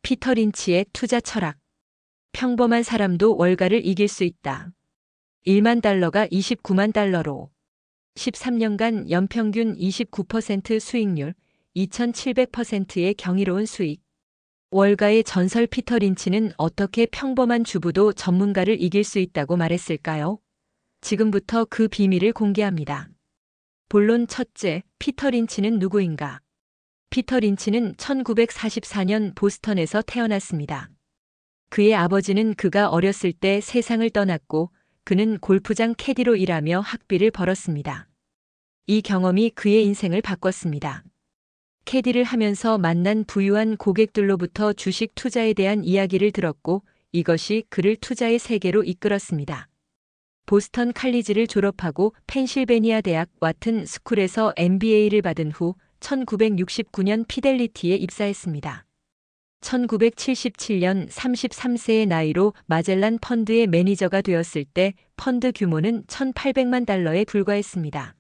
피터 린치의 투자 철학. 평범한 사람도 월가를 이길 수 있다. 1만 달러가 29만 달러로 13년간 연평균 29% 수익률, 2700%의 경이로운 수익. 월가의 전설 피터 린치는 어떻게 평범한 주부도 전문가를 이길 수 있다고 말했을까요? 지금부터 그 비밀을 공개합니다. 본론 첫째, 피터 린치는 누구인가? 피터 린치는 1944년 보스턴에서 태어났습니다. 그의 아버지는 그가 어렸을 때 세상을 떠났고 그는 골프장 캐디로 일하며 학비를 벌었습니다. 이 경험이 그의 인생을 바꿨습니다. 캐디를 하면서 만난 부유한 고객들로부터 주식 투자에 대한 이야기를 들었고 이것이 그를 투자의 세계로 이끌었습니다. 보스턴 칼리지를 졸업하고 펜실베니아 대학 와튼 스쿨에서 MBA를 받은 후 1969년 피델리티에 입사했습니다. 1977년 33세의 나이로 마젤란 펀드의 매니저가 되었을 때 펀드 규모는 1,800만 달러에 불과했습니다.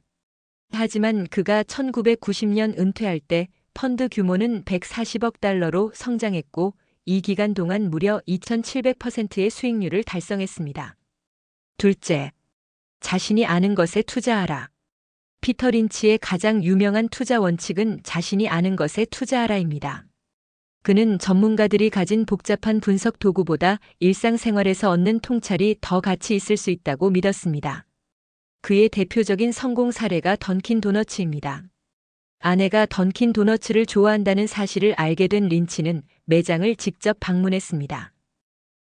하지만 그가 1990년 은퇴할 때 펀드 규모는 140억 달러로 성장했고 이 기간 동안 무려 2700%의 수익률을 달성했습니다. 둘째, 자신이 아는 것에 투자하라. 피터 린치의 가장 유명한 투자 원칙은 자신이 아는 것에 투자하라입니다. 그는 전문가들이 가진 복잡한 분석 도구보다 일상생활에서 얻는 통찰이 더 가치 있을 수 있다고 믿었습니다. 그의 대표적인 성공 사례가 던킨 도너츠입니다. 아내가 던킨 도너츠를 좋아한다는 사실을 알게 된 린치는 매장을 직접 방문했습니다.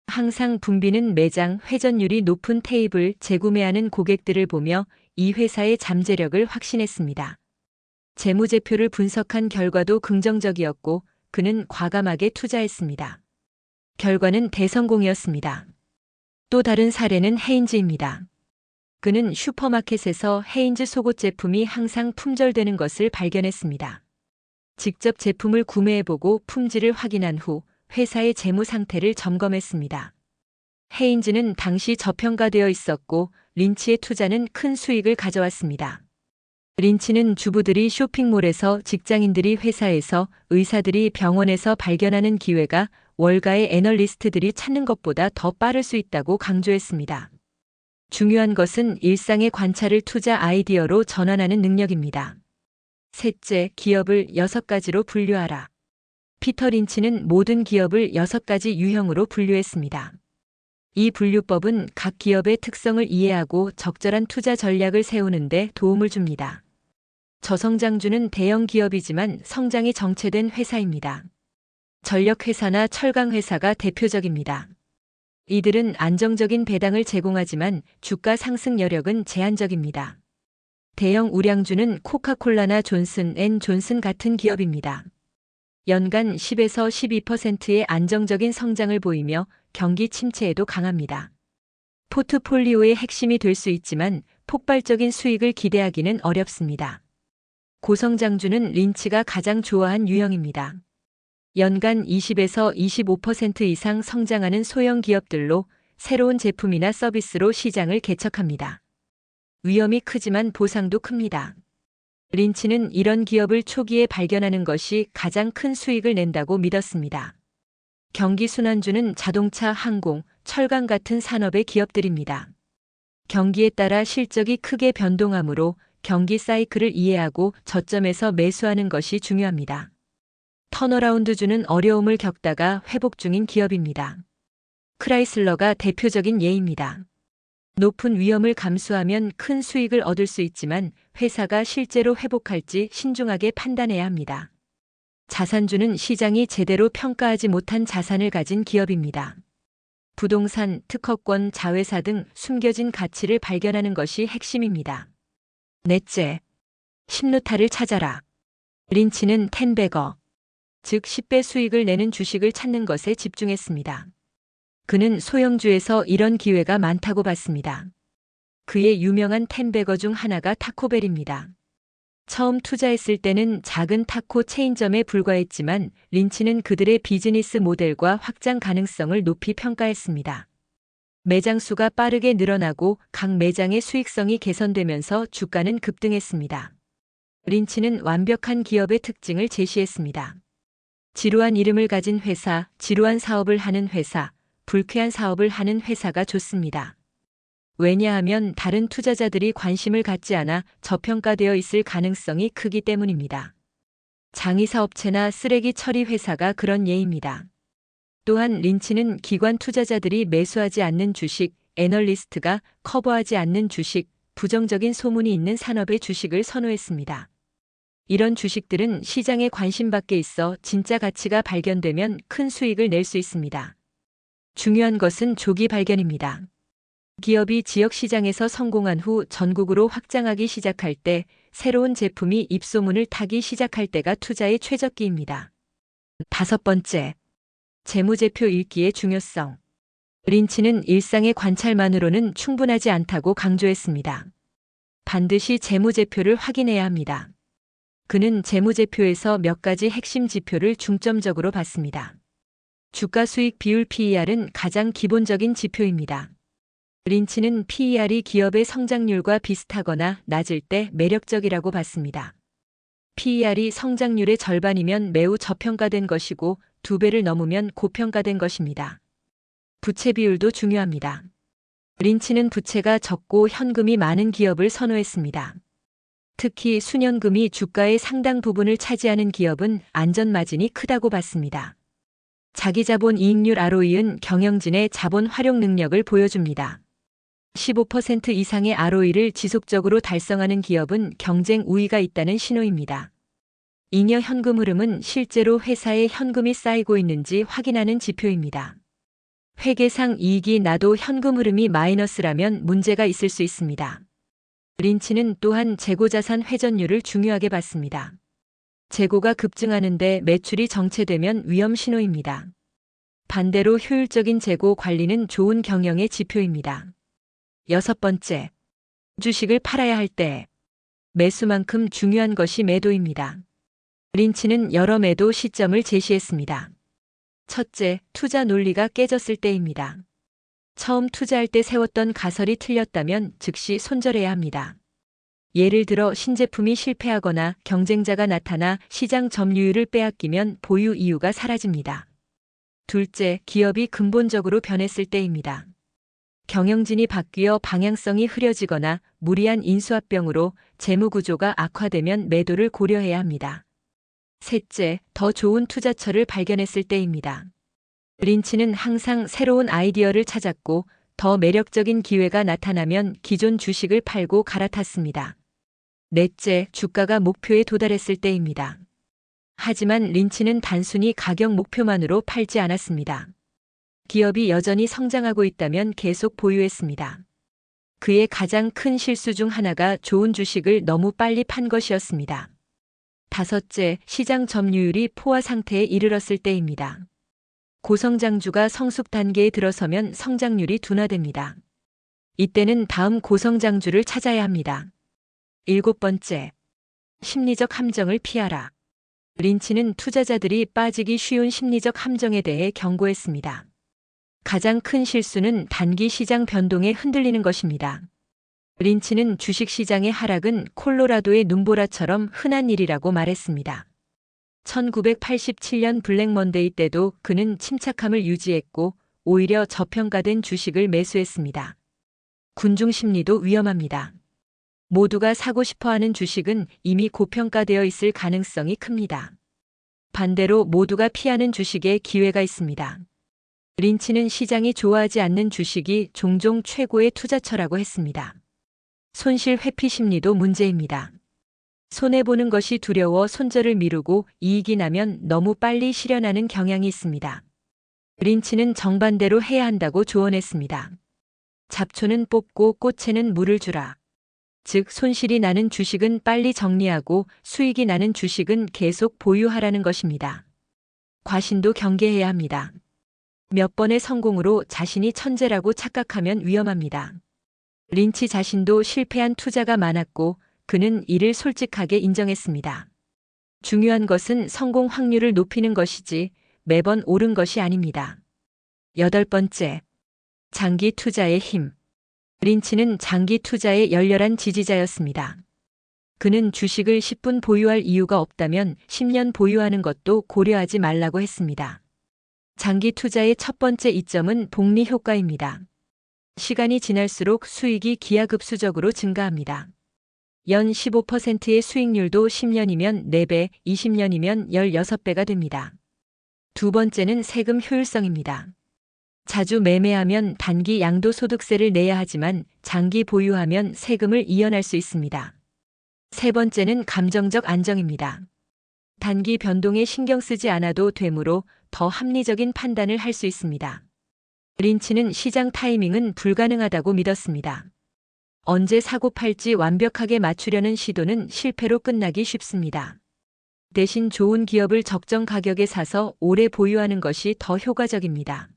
항상 붐비는 매장, 회전율이 높은 테이블, 재구매하는 고객들을 보며 이 회사의 잠재력을 확신했습니다. 재무제표를 분석한 결과도 긍정적이었고 그는 과감하게 투자했습니다. 결과는 대성공이었습니다. 또 다른 사례는 헤인즈입니다. 그는 슈퍼마켓에서 헤인즈 속옷 제품이 항상 품절되는 것을 발견했습니다. 직접 제품을 구매해보고 품질을 확인한 후 회사의 재무 상태를 점검했습니다. 헤인즈는 당시 저평가되어 있었고 린치의 투자는 큰 수익을 가져왔습니다. 린치는 주부들이 쇼핑몰에서, 직장인들이 회사에서, 의사들이 병원에서 발견하는 기회가 월가의 애널리스트들이 찾는 것보다 더 빠를 수 있다고 강조했습니다. 중요한 것은 일상의 관찰을 투자 아이디어로 전환하는 능력입니다. 셋째, 기업을 6가지로 분류하라. 피터 린치는 모든 기업을 6가지 유형으로 분류했습니다. 이 분류법은 각 기업의 특성을 이해하고 적절한 투자 전략을 세우는 데 도움을 줍니다. 저성장주는 대형 기업이지만 성장이 정체된 회사입니다. 전력회사나 철강회사가 대표적입니다. 이들은 안정적인 배당을 제공하지만 주가 상승 여력은 제한적입니다. 대형 우량주는 코카콜라나 존슨 앤 존슨 같은 기업입니다. 연간 10에서 12%의 안정적인 성장을 보이며 경기 침체에도 강합니다. 포트폴리오의 핵심이 될 수 있지만 폭발적인 수익을 기대하기는 어렵습니다. 고성장주는 린치가 가장 좋아한 유형입니다. 연간 20에서 25% 이상 성장하는 소형 기업들로 새로운 제품이나 서비스로 시장을 개척합니다. 위험이 크지만 보상도 큽니다. 린치는 이런 기업을 초기에 발견하는 것이 가장 큰 수익을 낸다고 믿었습니다. 경기순환주는 자동차, 항공, 철강 같은 산업의 기업들입니다. 경기에 따라 실적이 크게 변동하므로 경기 사이클을 이해하고 저점에서 매수하는 것이 중요합니다. 턴어라운드주는 어려움을 겪다가 회복 중인 기업입니다. 크라이슬러가 대표적인 예입니다. 높은 위험을 감수하면 큰 수익을 얻을 수 있지만 회사가 실제로 회복할지 신중하게 판단해야 합니다. 자산주는 시장이 제대로 평가하지 못한 자산을 가진 기업입니다. 부동산, 특허권, 자회사 등 숨겨진 가치를 발견하는 것이 핵심입니다. 넷째, 10루타를 찾아라. 린치는 10배거, 즉 10배 수익을 내는 주식을 찾는 것에 집중했습니다. 그는 소형주에서 이런 기회가 많다고 봤습니다. 그의 유명한 10배거 중 하나가 타코벨입니다. 처음 투자했을 때는 작은 타코 체인점에 불과했지만 린치는 그들의 비즈니스 모델과 확장 가능성을 높이 평가했습니다. 매장 수가 빠르게 늘어나고 각 매장의 수익성이 개선되면서 주가는 급등했습니다. 린치는 완벽한 기업의 특징을 제시했습니다. 지루한 이름을 가진 회사, 지루한 사업을 하는 회사, 불쾌한 사업을 하는 회사가 좋습니다. 왜냐하면 다른 투자자들이 관심을 갖지 않아 저평가되어 있을 가능성이 크기 때문입니다. 장의사업체나 쓰레기 처리 회사가 그런 예입니다. 또한 린치는 기관 투자자들이 매수하지 않는 주식, 애널리스트가 커버하지 않는 주식, 부정적인 소문이 있는 산업의 주식을 선호했습니다. 이런 주식들은 시장에 관심 밖에 있어 진짜 가치가 발견되면 큰 수익을 낼 수 있습니다. 중요한 것은 조기 발견입니다. 기업이 지역 시장에서 성공한 후 전국으로 확장하기 시작할 때 새로운 제품이 입소문을 타기 시작할 때가 투자의 최적기입니다. 5번째, 재무제표 읽기의 중요성. 린치는 일상의 관찰만으로는 충분하지 않다고 강조했습니다. 반드시 재무제표를 확인해야 합니다. 그는 재무제표에서 몇 가지 핵심 지표를 중점적으로 봤습니다. 주가수익 비율 PER은 가장 기본적인 지표입니다. 린치는 PER이 기업의 성장률과 비슷하거나 낮을 때 매력적이라고 봤습니다. PER이 성장률의 절반이면 매우 저평가된 것이고 2배를 넘으면 고평가된 것입니다. 부채 비율도 중요합니다. 린치는 부채가 적고 현금이 많은 기업을 선호했습니다. 특히 순현금이 주가의 상당 부분을 차지하는 기업은 안전 마진이 크다고 봤습니다. 자기자본 이익률 ROE는 경영진의 자본 활용 능력을 보여줍니다. 15% 이상의 ROE를 지속적으로 달성하는 기업은 경쟁 우위가 있다는 신호입니다. 잉여 현금 흐름은 실제로 회사에 현금이 쌓이고 있는지 확인하는 지표입니다. 회계상 이익이 나도 현금 흐름이 마이너스라면 문제가 있을 수 있습니다. 린치는 또한 재고자산 회전율을 중요하게 봤습니다. 재고가 급증하는데 매출이 정체되면 위험 신호입니다. 반대로 효율적인 재고 관리는 좋은 경영의 지표입니다. 6번째, 주식을 팔아야 할 때 매수만큼 중요한 것이 매도입니다. 린치는 여러 매도 시점을 제시했습니다. 첫째, 투자 논리가 깨졌을 때입니다. 처음 투자할 때 세웠던 가설이 틀렸다면 즉시 손절해야 합니다. 예를 들어 신제품이 실패하거나 경쟁자가 나타나 시장 점유율을 빼앗기면 보유 이유가 사라집니다. 둘째, 기업이 근본적으로 변했을 때입니다. 경영진이 바뀌어 방향성이 흐려지거나 무리한 인수합병으로 재무구조가 악화되면 매도를 고려해야 합니다. 셋째, 더 좋은 투자처를 발견했을 때입니다. 린치는 항상 새로운 아이디어를 찾았고 더 매력적인 기회가 나타나면 기존 주식을 팔고 갈아탔습니다. 넷째, 주가가 목표에 도달했을 때입니다. 하지만 린치는 단순히 가격 목표만으로 팔지 않았습니다. 기업이 여전히 성장하고 있다면 계속 보유했습니다. 그의 가장 큰 실수 중 하나가 좋은 주식을 너무 빨리 판 것이었습니다. 다섯째, 시장 점유율이 포화 상태에 이르렀을 때입니다. 고성장주가 성숙 단계에 들어서면 성장률이 둔화됩니다. 이때는 다음 고성장주를 찾아야 합니다. 7번째, 심리적 함정을 피하라. 린치는 투자자들이 빠지기 쉬운 심리적 함정에 대해 경고했습니다. 가장 큰 실수는 단기 시장 변동에 흔들리는 것입니다. 린치는 주식시장의 하락은 콜로라도의 눈보라처럼 흔한 일이라고 말했습니다. 1987년 블랙먼데이 때도 그는 침착함을 유지했고 오히려 저평가된 주식을 매수했습니다. 군중 심리도 위험합니다. 모두가 사고 싶어하는 주식은 이미 고평가되어 있을 가능성이 큽니다. 반대로 모두가 피하는 주식에 기회가 있습니다. 린치는 시장이 좋아하지 않는 주식이 종종 최고의 투자처라고 했습니다. 손실 회피 심리도 문제입니다. 손해보는 것이 두려워 손절을 미루고 이익이 나면 너무 빨리 실현하는 경향이 있습니다. 린치는 정반대로 해야 한다고 조언했습니다. 잡초는 뽑고 꽃에는 물을 주라. 즉 손실이 나는 주식은 빨리 정리하고 수익이 나는 주식은 계속 보유하라는 것입니다. 과신도 경계해야 합니다. 몇 번의 성공으로 자신이 천재라고 착각하면 위험합니다. 린치 자신도 실패한 투자가 많았고 그는 이를 솔직하게 인정했습니다. 중요한 것은 성공 확률을 높이는 것이지 매번 옳은 것이 아닙니다. 8번째, 장기 투자의 힘. 린치는 장기 투자의 열렬한 지지자였습니다. 그는 주식을 10분 보유할 이유가 없다면 10년 보유하는 것도 고려하지 말라고 했습니다. 장기 투자의 첫 번째 이점은 복리 효과입니다. 시간이 지날수록 수익이 기하급수적으로 증가합니다. 연 15%의 수익률도 10년이면 4배, 20년이면 16배가 됩니다. 두 번째는 세금 효율성입니다. 자주 매매하면 단기 양도소득세를 내야 하지만 장기 보유하면 세금을 이연할 수 있습니다. 세 번째는 감정적 안정입니다. 단기 변동에 신경 쓰지 않아도 되므로 더 합리적인 판단을 할 수 있습니다. 린치는 시장 타이밍은 불가능하다고 믿었습니다. 언제 사고 팔지 완벽하게 맞추려는 시도는 실패로 끝나기 쉽습니다. 대신 좋은 기업을 적정 가격에 사서 오래 보유하는 것이 더 효과적입니다.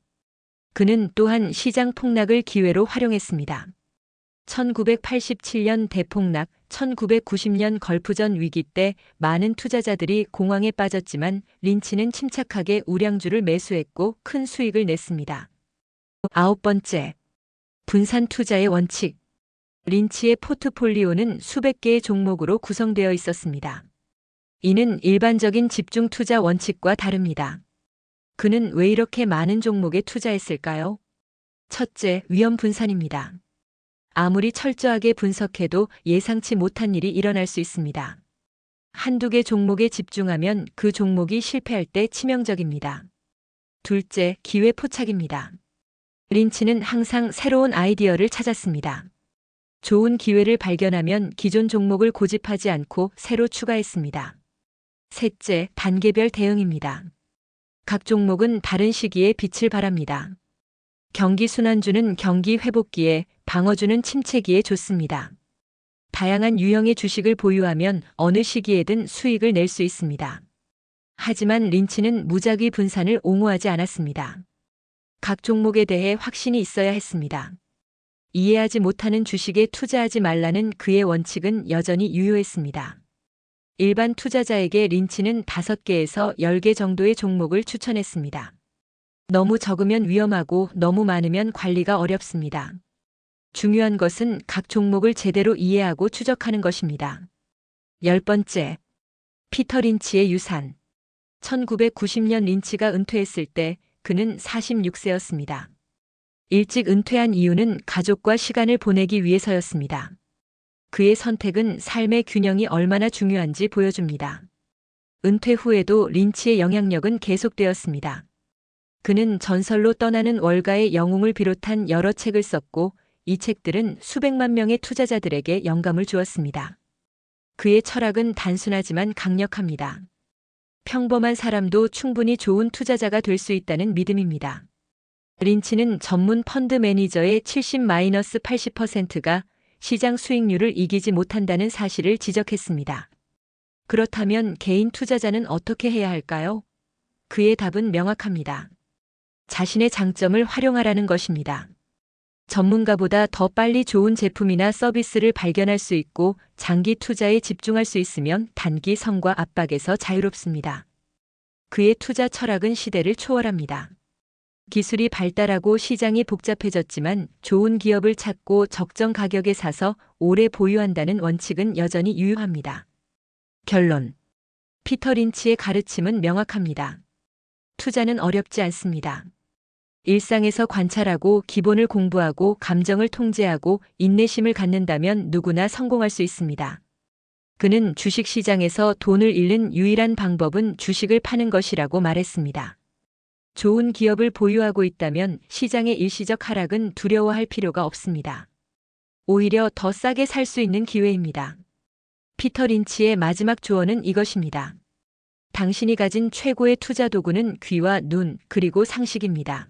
그는 또한 시장 폭락을 기회로 활용했습니다. 1987년 대폭락, 1990년 걸프전 위기 때 많은 투자자들이 공황에 빠졌지만 린치는 침착하게 우량주를 매수했고 큰 수익을 냈습니다. 아홉 번째, 분산 투자의 원칙. 린치의 포트폴리오는 수백 개의 종목으로 구성되어 있었습니다. 이는 일반적인 집중 투자 원칙과 다릅니다. 그는 왜 이렇게 많은 종목에 투자했을까요? 첫째, 위험 분산입니다. 아무리 철저하게 분석해도 예상치 못한 일이 일어날 수 있습니다. 한두 개 종목에 집중하면 그 종목이 실패할 때 치명적입니다. 둘째, 기회 포착입니다. 린치는 항상 새로운 아이디어를 찾았습니다. 좋은 기회를 발견하면 기존 종목을 고집하지 않고 새로 추가했습니다. 셋째, 단계별 대응입니다. 각 종목은 다른 시기에 빛을 발합니다. 경기 순환주는 경기 회복기에, 방어주는 침체기에 좋습니다. 다양한 유형의 주식을 보유하면 어느 시기에든 수익을 낼 수 있습니다. 하지만 린치는 무작위 분산을 옹호하지 않았습니다. 각 종목에 대해 확신이 있어야 했습니다. 이해하지 못하는 주식에 투자하지 말라는 그의 원칙은 여전히 유효했습니다. 일반 투자자에게 린치는 5개에서 10개 정도의 종목을 추천했습니다. 너무 적으면 위험하고 너무 많으면 관리가 어렵습니다. 중요한 것은 각 종목을 제대로 이해하고 추적하는 것입니다. 10번째, 피터 린치의 유산. 1990년 린치가 은퇴했을 때 그는 46세였습니다. 일찍 은퇴한 이유는 가족과 시간을 보내기 위해서였습니다. 그의 선택은 삶의 균형이 얼마나 중요한지 보여줍니다. 은퇴 후에도 린치의 영향력은 계속되었습니다. 그는 전설로 떠나는 월가의 영웅을 비롯한 여러 책을 썼고 이 책들은 수백만 명의 투자자들에게 영감을 주었습니다. 그의 철학은 단순하지만 강력합니다. 평범한 사람도 충분히 좋은 투자자가 될 수 있다는 믿음입니다. 린치는 전문 펀드 매니저의 70-80%가 시장 수익률을 이기지 못한다는 사실을 지적했습니다. 그렇다면 개인 투자자는 어떻게 해야 할까요? 그의 답은 명확합니다. 자신의 장점을 활용하라는 것입니다. 전문가보다 더 빨리 좋은 제품이나 서비스를 발견할 수 있고 장기 투자에 집중할 수 있으면 단기 성과 압박에서 자유롭습니다. 그의 투자 철학은 시대를 초월합니다. 기술이 발달하고 시장이 복잡해졌지만 좋은 기업을 찾고 적정 가격에 사서 오래 보유한다는 원칙은 여전히 유효합니다. 결론. 피터 린치의 가르침은 명확합니다. 투자는 어렵지 않습니다. 일상에서 관찰하고 기본을 공부하고 감정을 통제하고 인내심을 갖는다면 누구나 성공할 수 있습니다. 그는 주식시장에서 돈을 잃는 유일한 방법은 주식을 파는 것이라고 말했습니다. 좋은 기업을 보유하고 있다면 시장의 일시적 하락은 두려워할 필요가 없습니다. 오히려 더 싸게 살 수 있는 기회입니다. 피터 린치의 마지막 조언은 이것입니다. 당신이 가진 최고의 투자 도구는 귀와 눈, 그리고 상식입니다.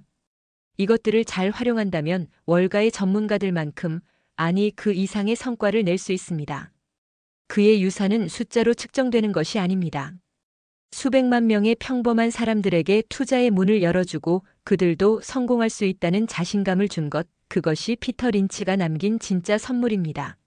이것들을 잘 활용한다면 월가의 전문가들만큼, 아니 그 이상의 성과를 낼 수 있습니다. 그의 유산은 숫자로 측정되는 것이 아닙니다. 수백만 명의 평범한 사람들에게 투자의 문을 열어주고 그들도 성공할 수 있다는 자신감을 준 것, 그것이 피터 린치가 남긴 진짜 선물입니다.